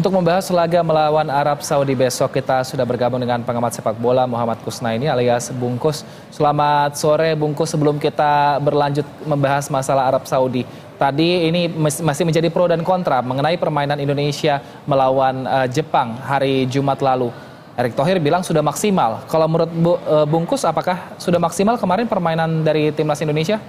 Untuk membahas laga melawan Arab Saudi besok, kita sudah bergabung dengan pengamat sepak bola Muhammad Kusnaini alias Bungkus. Selamat sore Bungkus, sebelum kita berlanjut membahas masalah Arab Saudi. Tadi ini masih menjadi pro dan kontra mengenai permainan Indonesia melawan Jepang hari Jumat lalu. Erick Thohir bilang sudah maksimal. Kalau menurut Bungkus, apakah sudah maksimal kemarin permainan dari timnas Indonesia?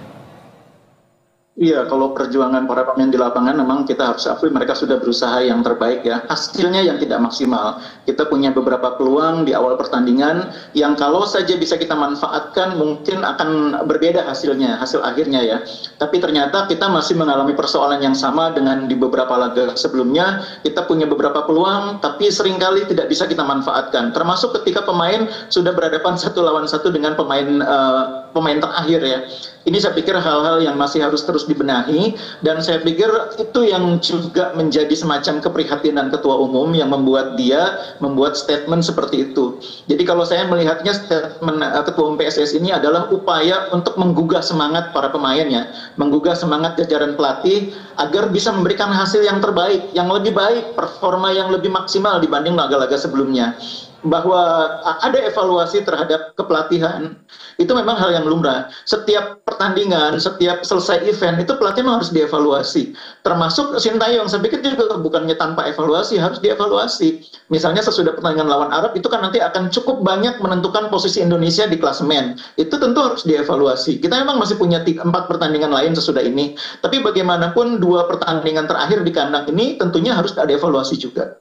Iya, kalau perjuangan para pemain di lapangan memang kita harus akui mereka sudah berusaha yang terbaik ya. Hasilnya yang tidak maksimal. Kita punya beberapa peluang di awal pertandingan yang kalau saja bisa kita manfaatkan mungkin akan berbeda hasilnya, hasil akhirnya ya. Tapi ternyata kita masih mengalami persoalan yang sama dengan di beberapa laga sebelumnya. Kita punya beberapa peluang tapi seringkali tidak bisa kita manfaatkan. Termasuk ketika pemain sudah berhadapan satu lawan satu dengan pemain terakhir ya. Ini saya pikir hal-hal yang masih harus terus dibenahi, dan saya pikir itu yang juga menjadi semacam keprihatinan Ketua Umum yang membuat dia membuat statement seperti itu. Jadi kalau saya melihatnya statement Ketua Umum PSSI ini adalah upaya untuk menggugah semangat para pemainnya, menggugah semangat jajaran pelatih agar bisa memberikan hasil yang terbaik, yang lebih baik, performa yang lebih maksimal dibanding laga-laga sebelumnya. Bahwa ada evaluasi terhadap kepelatihan itu memang hal yang lumrah. Setiap pertandingan, setiap selesai event itu pelatih memang harus dievaluasi. Termasuk Sintayong, saya pikir juga bukannya tanpa evaluasi, harus dievaluasi. Misalnya sesudah pertandingan lawan Arab itu kan nanti akan cukup banyak menentukan posisi Indonesia di klasemen. Itu tentu harus dievaluasi. Kita memang masih punya 4 pertandingan lain sesudah ini. Tapi bagaimanapun 2 pertandingan terakhir di kandang ini tentunya harus ada evaluasi juga.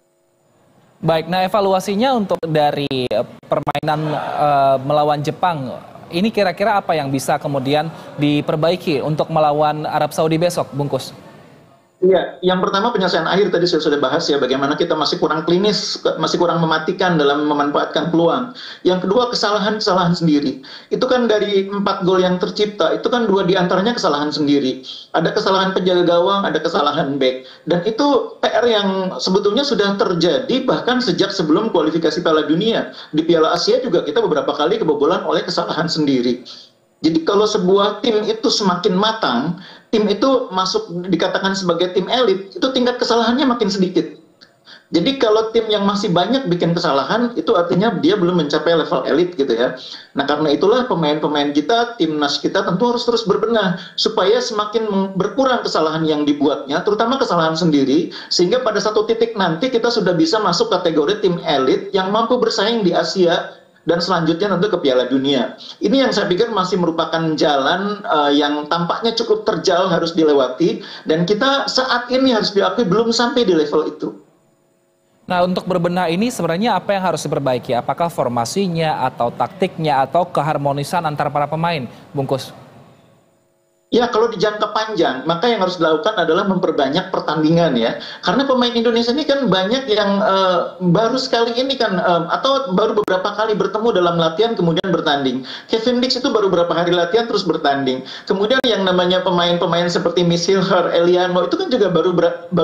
Baik, nah evaluasinya untuk dari permainan melawan Jepang, ini kira-kira apa yang bisa kemudian diperbaiki untuk melawan Arab Saudi besok, Bungkus? Iya, yang pertama penyelesaian akhir tadi saya sudah bahas ya, bagaimana kita masih kurang klinis, masih kurang mematikan dalam memanfaatkan peluang. Yang kedua, kesalahan-kesalahan sendiri. Itu kan dari 4 gol yang tercipta, itu kan 2 diantaranya kesalahan sendiri. Ada kesalahan penjaga gawang, ada kesalahan bek. Dan itu PR yang sebetulnya sudah terjadi bahkan sejak sebelum kualifikasi Piala Dunia. Di Piala Asia juga kita beberapa kali kebobolan oleh kesalahan sendiri. Jadi kalau sebuah tim itu semakin matang, tim itu masuk dikatakan sebagai tim elit, itu tingkat kesalahannya makin sedikit. Jadi kalau tim yang masih banyak bikin kesalahan, itu artinya dia belum mencapai level elit gitu ya. Nah karena itulah pemain-pemain kita, timnas kita tentu harus terus berbenah, supaya semakin berkurang kesalahan yang dibuatnya, terutama kesalahan sendiri, sehingga pada satu titik nanti kita sudah bisa masuk kategori tim elit yang mampu bersaing di Asia, dan selanjutnya tentu ke Piala Dunia. Ini yang saya pikir masih merupakan jalan yang tampaknya cukup terjal harus dilewati, dan kita saat ini harus diakui belum sampai di level itu. Nah, untuk berbenah ini sebenarnya apa yang harus diperbaiki? Apakah formasinya atau taktiknya atau keharmonisan antara para pemain, Bungkus? Ya, kalau di jangka panjang, maka yang harus dilakukan adalah memperbanyak pertandingan ya. Karena pemain Indonesia ini kan banyak yang baru sekali ini kan, atau baru beberapa kali bertemu dalam latihan kemudian bertanding. Kevin Dix itu baru beberapa hari latihan terus bertanding. Kemudian yang namanya pemain-pemain seperti Misilher, Eliano, itu kan juga baru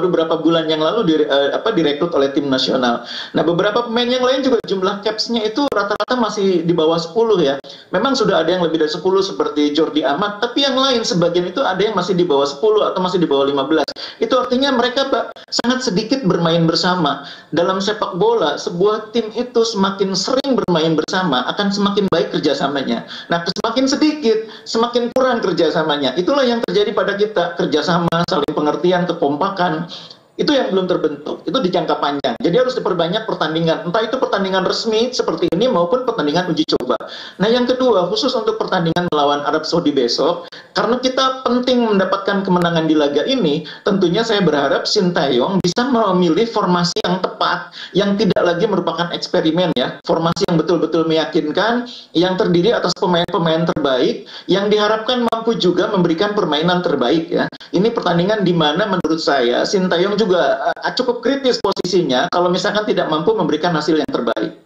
berapa bulan yang lalu direkrut oleh tim nasional. Nah, beberapa pemain yang lain juga jumlah caps-nya itu rata-rata masih di bawah 10 ya. Memang sudah ada yang lebih dari 10 seperti Jordi Amat, tapi yang lain sebagian itu ada yang masih di bawah 10 atau masih di bawah 15. Itu artinya mereka sangat sedikit bermain bersama. Dalam sepak bola, sebuah tim itu semakin sering bermain bersama, akan semakin baik kerjasamanya. Nah, semakin sedikit, semakin kurang kerjasamanya. Itulah yang terjadi pada kita. Kerjasama, saling pengertian, kekompakan, itu yang belum terbentuk. Itu di jangka panjang. Jadi harus diperbanyak pertandingan. Entah itu pertandingan resmi seperti ini maupun pertandingan uji coba. Nah, yang kedua, khusus untuk pertandingan melawan Arab Saudi besok, karena kita penting mendapatkan kemenangan di laga ini, tentunya saya berharap Sintayong bisa memilih formasi yang tepat, yang tidak lagi merupakan eksperimen ya. Formasi yang betul-betul meyakinkan, yang terdiri atas pemain-pemain terbaik, yang diharapkan mampu juga memberikan permainan terbaik ya. Ini pertandingan di mana menurut saya Sintayong juga cukup kritis posisinya kalau misalkan tidak mampu memberikan hasil yang terbaik.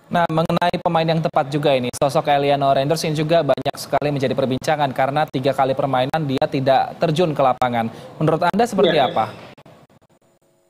Nah, mengenai pemain yang tepat juga ini, sosok Eliano Reinders ini juga banyak sekali menjadi perbincangan karena 3 kali permainan dia tidak terjun ke lapangan. Menurut Anda seperti apa?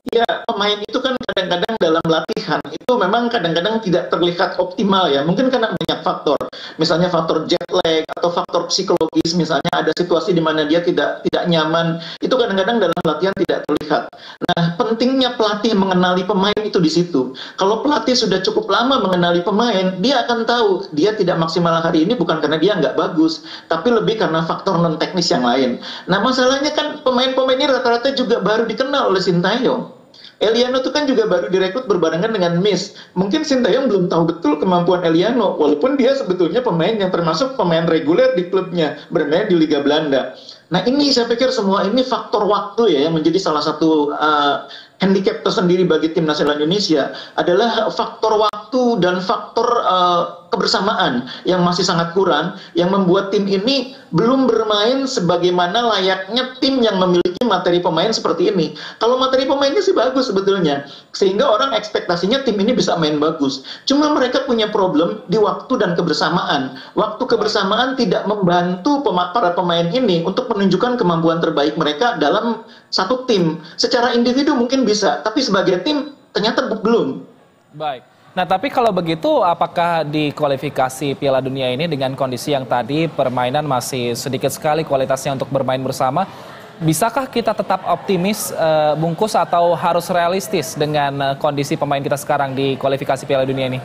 Ya, pemain itu kan kadang-kadang dalam latihan itu memang kadang-kadang tidak terlihat optimal ya. Mungkin karena banyak faktor. Misalnya faktor jet lag atau faktor psikologis, misalnya ada situasi di mana dia tidak nyaman. Itu kadang-kadang dalam latihan tidak terlihat. Nah, pentingnya pelatih mengenali pemain itu di situ. Kalau pelatih sudah cukup lama mengenali pemain, dia akan tahu dia tidak maksimal hari ini bukan karena dia nggak bagus, tapi lebih karena faktor non teknis yang lain. Nah, masalahnya kan pemain-pemain ini rata-rata juga baru dikenal oleh Sintayong. Eliano itu kan juga baru direkrut berbarengan dengan Miss. Mungkin Sintayong belum tahu betul kemampuan Eliano, walaupun dia sebetulnya pemain yang termasuk pemain reguler di klubnya, bermain di Liga Belanda. Nah ini saya pikir semua ini faktor waktu ya yang menjadi salah satu handicap tersendiri bagi tim nasional Indonesia adalah faktor waktu dan faktor kebersamaan yang masih sangat kurang yang membuat tim ini belum bermain sebagaimana layaknya tim yang memiliki materi pemain seperti ini. Kalau materi pemainnya sih bagus sebetulnya, sehingga orang ekspektasinya tim ini bisa main bagus. Cuma mereka punya problem di waktu dan kebersamaan. Waktu kebersamaan tidak membantu para pemain ini untuk menunjukkan kemampuan terbaik mereka dalam satu tim. Secara individu mungkin bisa, tapi sebagai tim ternyata belum. Baik. Nah, tapi kalau begitu, apakah di kualifikasi Piala Dunia ini dengan kondisi yang tadi permainan masih sedikit sekali kualitasnya untuk bermain bersama, bisakah kita tetap optimis, Bungkus, atau harus realistis dengan kondisi pemain kita sekarang di kualifikasi Piala Dunia ini?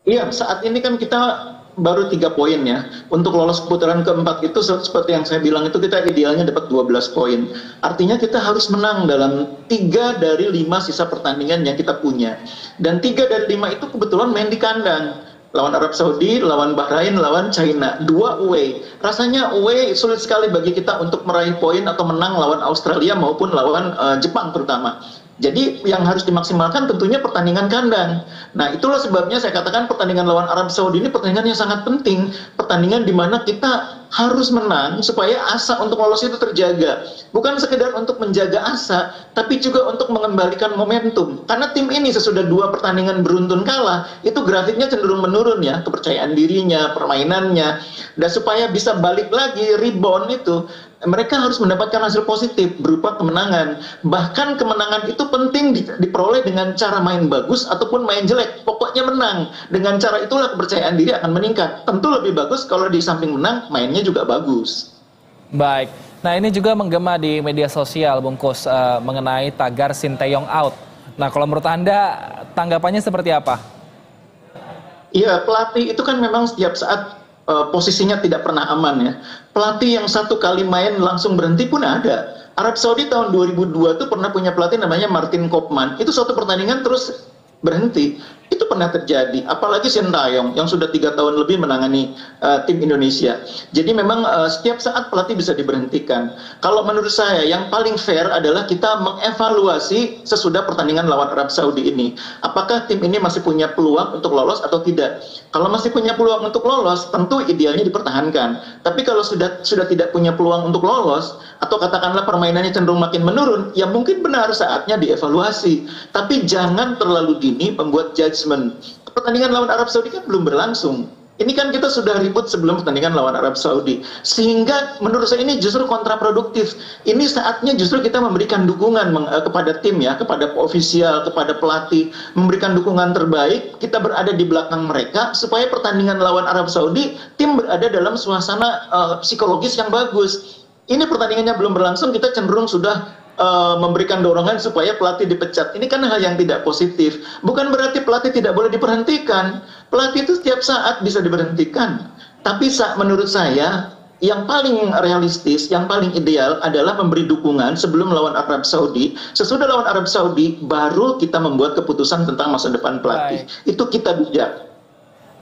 Iya, saat ini kan kita baru 3 poin ya. Untuk lolos ke putaran keempat itu seperti yang saya bilang itu kita idealnya dapat 12 poin. Artinya kita harus menang dalam 3 dari 5 sisa pertandingan yang kita punya. Dan 3 dari 5 itu kebetulan main di kandang. Lawan Arab Saudi, lawan Bahrain, lawan China. 2 away. Rasanya away sulit sekali bagi kita untuk meraih poin atau menang lawan Australia maupun lawan Jepang terutama. Jadi yang harus dimaksimalkan tentunya pertandingan kandang. Nah itulah sebabnya saya katakan pertandingan lawan Arab Saudi ini pertandingan yang sangat penting. Pertandingan di mana kita harus menang supaya asa untuk lolos itu terjaga. Bukan sekedar untuk menjaga asa, tapi juga untuk mengembalikan momentum. Karena tim ini sesudah 2 pertandingan beruntun kalah, itu grafiknya cenderung menurun ya. Kepercayaan dirinya, permainannya. Dan supaya bisa balik lagi, rebound itu, mereka harus mendapatkan hasil positif berupa kemenangan. Bahkan kemenangan itu penting diperoleh dengan cara main bagus ataupun main jelek. Pokoknya menang. Dengan cara itulah kepercayaan diri akan meningkat. Tentu lebih bagus kalau di samping menang, mainnya juga bagus. Baik. Nah ini juga menggema di media sosial, Bungkus, mengenai tagar Sintayong out. Nah kalau menurut Anda tanggapannya seperti apa? Iya, pelatih itu kan memang setiap saat posisinya tidak pernah aman ya. Pelatih yang 1 kali main langsung berhenti pun ada. Arab Saudi tahun 2002 itu pernah punya pelatih namanya Martin Koopman. Itu suatu pertandingan terus berhenti. Itu pernah terjadi. Apalagi Sintayong yang sudah 3 tahun lebih menangani tim Indonesia. Jadi memang setiap saat pelatih bisa diberhentikan. Kalau menurut saya yang paling fair adalah kita mengevaluasi sesudah pertandingan lawan Arab Saudi ini. Apakah tim ini masih punya peluang untuk lolos atau tidak? Kalau masih punya peluang untuk lolos, tentu idealnya dipertahankan. Tapi kalau sudah tidak punya peluang untuk lolos, atau katakanlah permainannya cenderung makin menurun, ya mungkin benar saatnya dievaluasi. Tapi jangan terlalu dini membuat judgement. Pertandingan lawan Arab Saudi kan belum berlangsung. Ini kan kita sudah ribut sebelum pertandingan lawan Arab Saudi. Sehingga menurut saya ini justru kontraproduktif. Ini saatnya justru kita memberikan dukungan kepada tim ya, kepada ofisial, kepada pelatih. Memberikan dukungan terbaik, kita berada di belakang mereka supaya pertandingan lawan Arab Saudi, tim berada dalam suasana psikologis yang bagus. Ini pertandingannya belum berlangsung, kita cenderung sudah memberikan dorongan supaya pelatih dipecat. Ini kan hal yang tidak positif. Bukan berarti pelatih tidak boleh diberhentikan. Pelatih itu setiap saat bisa diberhentikan. Tapi menurut saya yang paling realistis, yang paling ideal adalah memberi dukungan sebelum lawan Arab Saudi. Sesudah lawan Arab Saudi, baru kita membuat keputusan tentang masa depan pelatih. Itu kita bijak.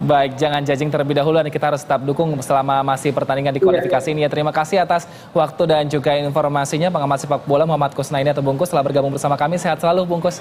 Baik, jangan judging terlebih dahulu, dan kita harus tetap dukung selama masih pertandingan di kualifikasi ini ya. Terima kasih atas waktu dan juga informasinya pengamat sepak bola Muhammad Kusnaini atau Bungkus telah bergabung bersama kami. Sehat selalu, Bungkus.